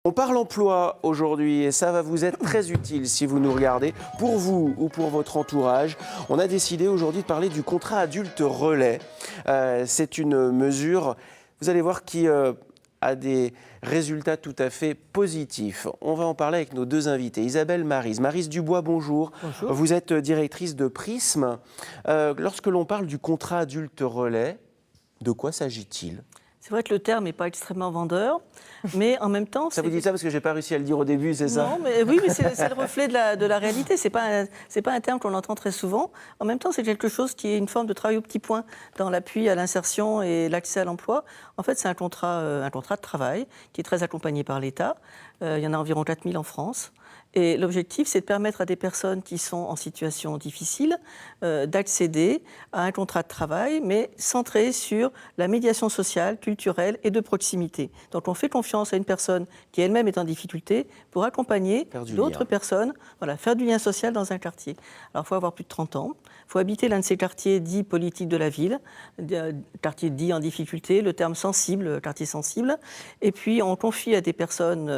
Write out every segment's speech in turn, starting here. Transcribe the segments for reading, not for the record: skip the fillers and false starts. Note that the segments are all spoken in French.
On parle emploi aujourd'hui et ça va vous être très utile si vous nous regardez, pour vous ou pour votre entourage. On a décidé aujourd'hui de parler du contrat adulte relais. C'est une mesure, vous allez voir, qui a des résultats tout à fait positifs. On va en parler avec nos deux invités. Isabelle Maryse. Maryse Dubois, bonjour. Bonjour. Vous êtes directrice de Prisme. Lorsque l'on parle du contrat adulte relais, de quoi s'agit-il ? C'est vrai que le terme n'est pas extrêmement vendeur, mais en même temps... Ça vous dit ça parce que je n'ai pas réussi à le dire au début, c'est ça ? Non, mais oui, mais c'est le reflet de la réalité. C'est pas un terme qu'on entend très souvent. En même temps, c'est quelque chose qui est une forme de travail au petit point dans l'appui à l'insertion et l'accès à l'emploi. En fait, c'est un contrat de travail qui est très accompagné par l'État. Il y en a environ 4000 en France. Et l'objectif, c'est de permettre à des personnes qui sont en situation difficile d'accéder à un contrat de travail, mais centré sur la médiation sociale, culturelle et de proximité. Donc on fait confiance à une personne qui elle-même est en difficulté pour accompagner d'autres personnes, faire du lien social dans un quartier. Alors il faut avoir plus de 30 ans, il faut habiter l'un de ces quartiers dits politiques de la ville, quartier dit en difficulté, le terme sensible, quartier sensible, et puis on confie à des personnes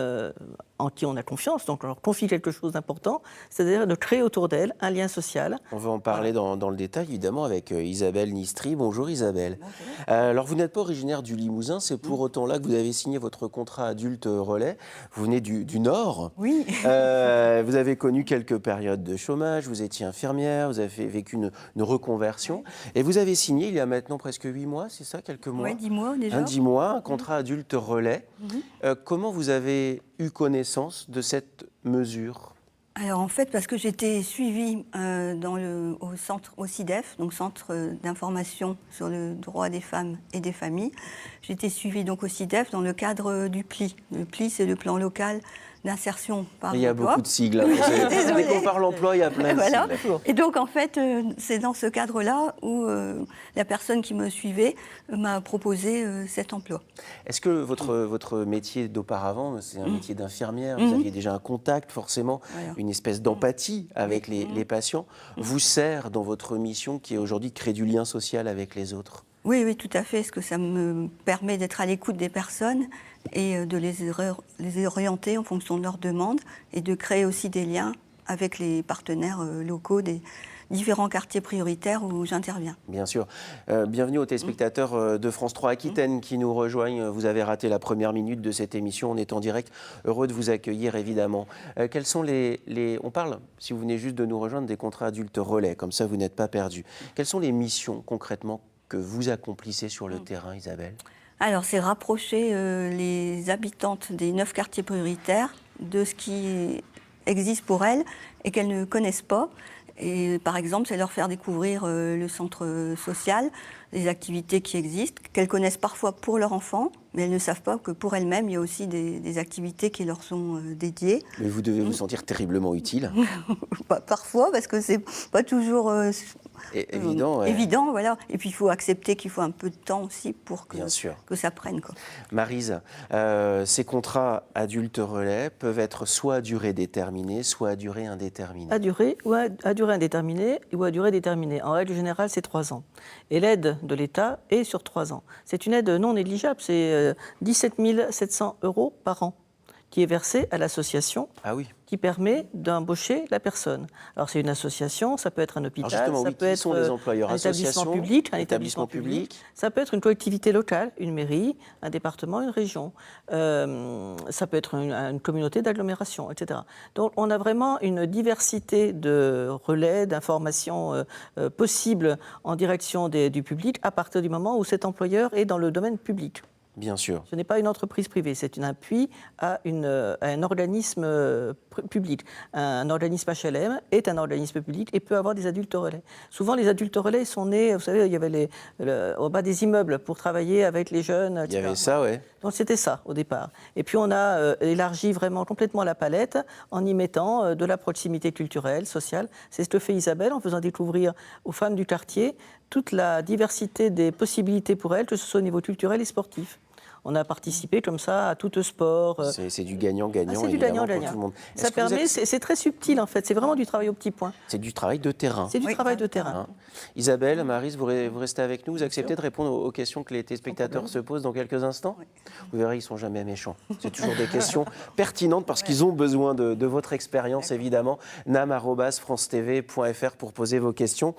en qui on a confiance, donc on leur confie quelque chose d'important, c'est-à-dire de créer autour d'elles un lien social. On va en parler dans le détail, évidemment, avec Isabelle Nistri. Bonjour Isabelle. Bonjour. Alors vous n'êtes pas originaire du Limousin, c'est pour autant là que vous avez signé votre contrat adulte relais. Vous venez du Nord. Oui. Vous avez connu quelques périodes de chômage, vous étiez infirmière, vous avez vécu une reconversion. Et vous avez signé il y a maintenant presque 8 mois, c'est ça, quelques mois ? Oui, 10 mois déjà. 10 mois, un contrat adulte relais. Comment vous avez eu connaissance de cette mesure ? Alors en fait, parce que j'étais suivie au CIDEF, donc Centre d'information sur le droit des femmes et des familles. J'étais suivie donc au CIDEF dans le cadre du PLI. Le PLI, c'est le plan local d'insertion par l'emploi. Il y a beaucoup de sigles. Dès qu'on parle emploi, il y a plein de sigles. Et donc, en fait, c'est dans ce cadre-là où la personne qui me suivait m'a proposé cet emploi. Est-ce que votre métier d'auparavant, c'est un métier d'infirmière, vous aviez déjà un contact, forcément, une espèce d'empathie avec les patients, vous sert dans votre mission qui est aujourd'hui de créer du lien social avec les autres ? Oui, oui, tout à fait, parce que ça me permet d'être à l'écoute des personnes et de les orienter en fonction de leurs demandes et de créer aussi des liens avec les partenaires locaux des différents quartiers prioritaires où j'interviens. Bien sûr. Bienvenue aux téléspectateurs de France 3 Aquitaine qui nous rejoignent. Vous avez raté la première minute de cette émission. On est en direct. Heureux de vous accueillir, évidemment. Quels sont On parle, si vous venez juste de nous rejoindre, des contrats adultes relais. Comme ça, vous n'êtes pas perdus. Quelles sont les missions, concrètement, que vous accomplissez sur le terrain, Isabelle ? Alors, c'est rapprocher les habitantes des 9 quartiers prioritaires de ce qui existe pour elles et qu'elles ne connaissent pas. Et par exemple, c'est leur faire découvrir le centre social, les activités qui existent, qu'elles connaissent parfois pour leur enfant, mais elles ne savent pas que pour elles-mêmes, il y a aussi des activités qui leur sont dédiées. Mais vous devez vous sentir terriblement utile. Parfois, parce que c'est pas toujours évident. Évident, voilà. Et puis il faut accepter qu'il faut un peu de temps aussi pour que ça prenne, quoi. Maryse, ces contrats adultes relais peuvent être soit à durée déterminée, soit à durée indéterminée. À durée indéterminée ou à durée déterminée. En règle générale, c'est 3 ans. Et l'aide de l'État est sur 3 ans. C'est une aide non négligeable, c'est 17 700 € par an qui est versée à l'association qui permet d'embaucher la personne. Alors c'est une association, ça peut être un hôpital, ça peut être un établissement public, ça peut être une collectivité locale, une mairie, un département, une région, ça peut être une communauté d'agglomération, etc. Donc on a vraiment une diversité de relais, d'informations possibles en direction du public à partir du moment où cet employeur est dans le domaine public. Bien sûr. Ce n'est pas une entreprise privée, c'est un appui à un organisme public. Un organisme HLM est un organisme public et peut avoir des adultes relais. Souvent, les adultes relais sont nés, vous savez, il y avait au bas des immeubles pour travailler avec les jeunes, etc. Il y avait ça, oui. Donc c'était ça, au départ. Et puis on a élargi vraiment complètement la palette en y mettant de la proximité culturelle, sociale. C'est ce que fait Isabelle en faisant découvrir aux femmes du quartier toute la diversité des possibilités pour elles, que ce soit au niveau culturel et sportif. on a participé comme ça à tout sport. C'est du gagnant-gagnant, C'est du évidemment, pour gagnant-gagnant. tout le monde. Ça Est-ce que vous permet, c'est très subtil en fait, c'est vraiment du travail au petit point. C'est du travail de terrain. C'est du Oui. travail de terrain. Hein. Isabelle, Maryse, vous restez avec nous. Vous acceptez de répondre aux questions que les téléspectateurs se posent dans quelques instants? Vous verrez, ils ne sont jamais méchants. C'est toujours des questions pertinentes parce qu'ils ont besoin de votre expérience, évidemment. nam@francetv.fr pour poser vos questions.